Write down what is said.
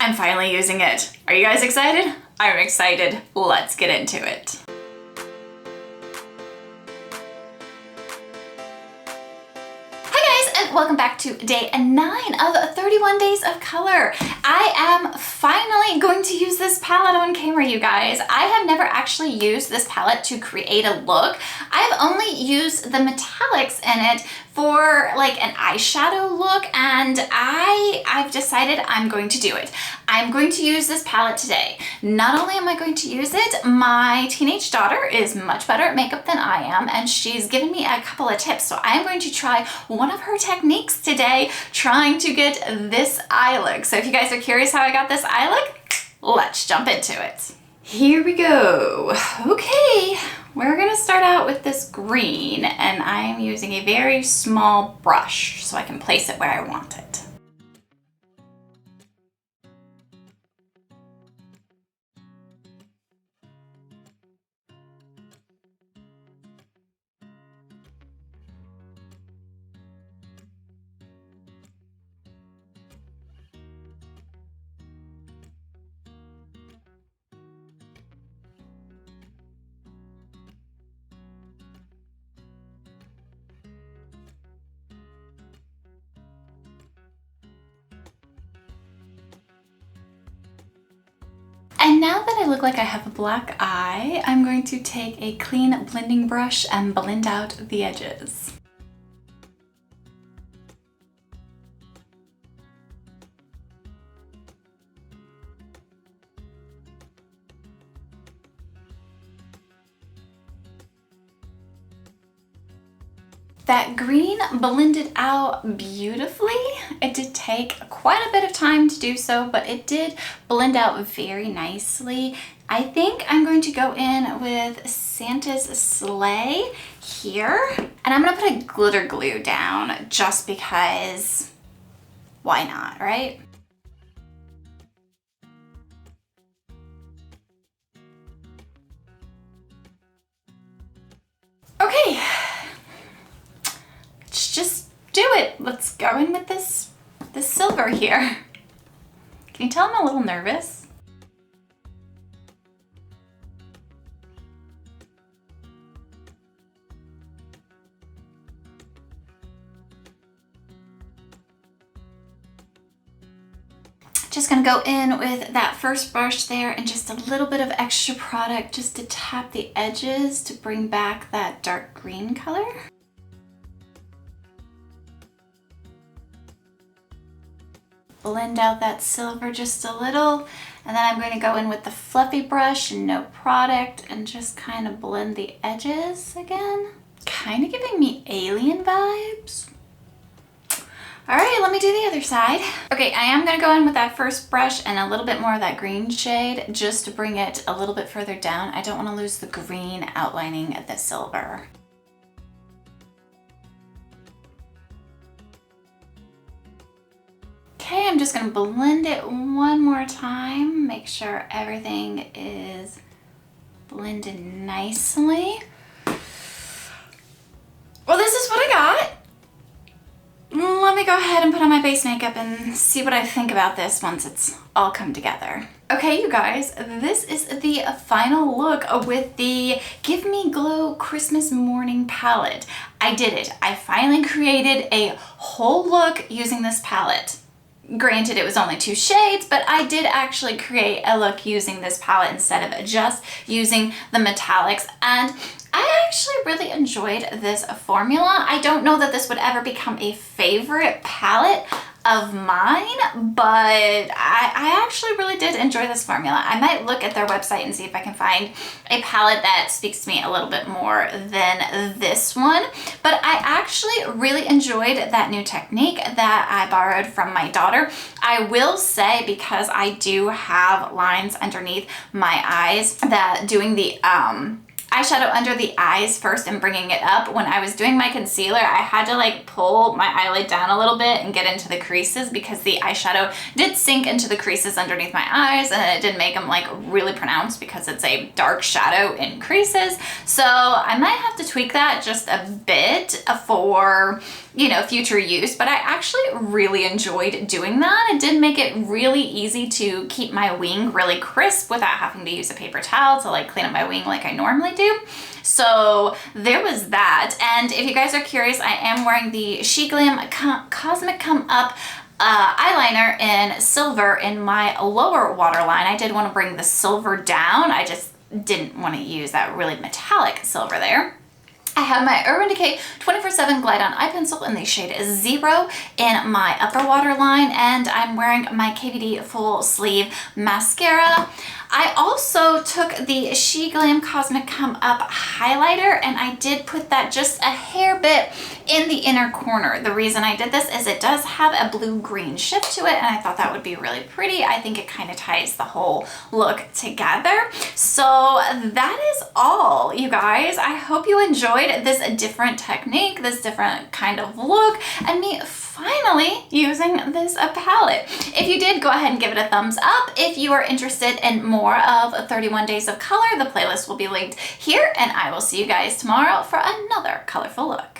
I'm finally using it. Are you guys excited? I'm excited. Let's get into it. Welcome back to day 9 of 31 days of color. I am finally going to use this palette on camera, you guys. I have never actually used this palette to create a look. I've only used the metallics in it for like an eyeshadow look, and I've decided I'm going to do it. I'm going to use this palette today. Not only am I going to use it, my teenage daughter is much better at makeup than I am, and she's given me a couple of tips. So I'm going to try one of her techniques today, trying to get this eye look. So if you guys are curious how I got this eye look, let's jump into it. Here we go. Okay, we're gonna start out with this green, and I'm using a very small brush so I can place it where I want it. And now that I look like I have a black eye, I'm going to take a clean blending brush and blend out the edges. That green blended out beautifully. It did take quite a bit of time to do so, but it did blend out very nicely. I think I'm going to go in with Santa's Sleigh here, and I'm gonna put a glitter glue down just because, why not, right? Okay. Just do it. Let's go in with this silver here. Can you tell I'm a little nervous? Just gonna go in with that first brush there and just a little bit of extra product just to tap the edges to bring back that dark green color. Blend out that silver just a little, and then I'm going to go in with the fluffy brush and no product and just kind of blend the edges again. Kind of giving me alien vibes. All right, let me do the other side. Okay, I am going to go in with that first brush and a little bit more of that green shade just to bring it a little bit further down. I don't want to lose the green outlining the silver. Okay, I'm just gonna blend it one more time, make sure everything is blended nicely. Well, this is what I got. Let me go ahead and put on my base makeup and see what I think about this once it's all come together. Okay, you guys, this is the final look with the Give Me Glow Christmas Morning palette. I did it. I finally created a whole look using this palette. Granted, it was only 2 shades, but I did actually create a look using this palette instead of just using the metallics, and I actually really enjoyed this formula. I don't know that this would ever become a favorite palette of mine, but I actually really did enjoy this formula. I might look at their website and see if I can find a palette that speaks to me a little bit more than this one. But I actually really enjoyed that new technique that I borrowed from my daughter. I will say, because I do have lines underneath my eyes, that doing the eyeshadow under the eyes first and bringing it up. When I was doing my concealer, I had to like pull my eyelid down a little bit and get into the creases because the eyeshadow did sink into the creases underneath my eyes, and it did make them like really pronounced because it's a dark shadow in creases. So I might have to tweak that just a bit for, you know, future use, but I actually really enjoyed doing that. It did make it really easy to keep my wing really crisp without having to use a paper towel to like clean up my wing like I normally do. So there was that. And if you guys are curious, I am wearing the SheGlam Cosmic Come Up eyeliner in silver in my lower waterline. I did want to bring the silver down. I just didn't want to use that really metallic silver there. I have my Urban Decay 24/7 Glide On Eye Pencil in the shade 0 in my upper waterline, and I'm wearing my KVD Full Sleeve Mascara. I also took the SheGlam Cosmic Come Up highlighter, and I did put that just a hair bit in the inner corner. The reason I did this is it does have a blue-green shift to it, and I thought that would be really pretty. I think it kind of ties the whole look together. So that is all, you guys. I hope you enjoyed this different technique, this different kind of look, and me finally using this palette. If you did, go ahead and give it a thumbs up. If you are interested in more of 31 Days of Color, the playlist will be linked here, and I will see you guys tomorrow for another colorful look.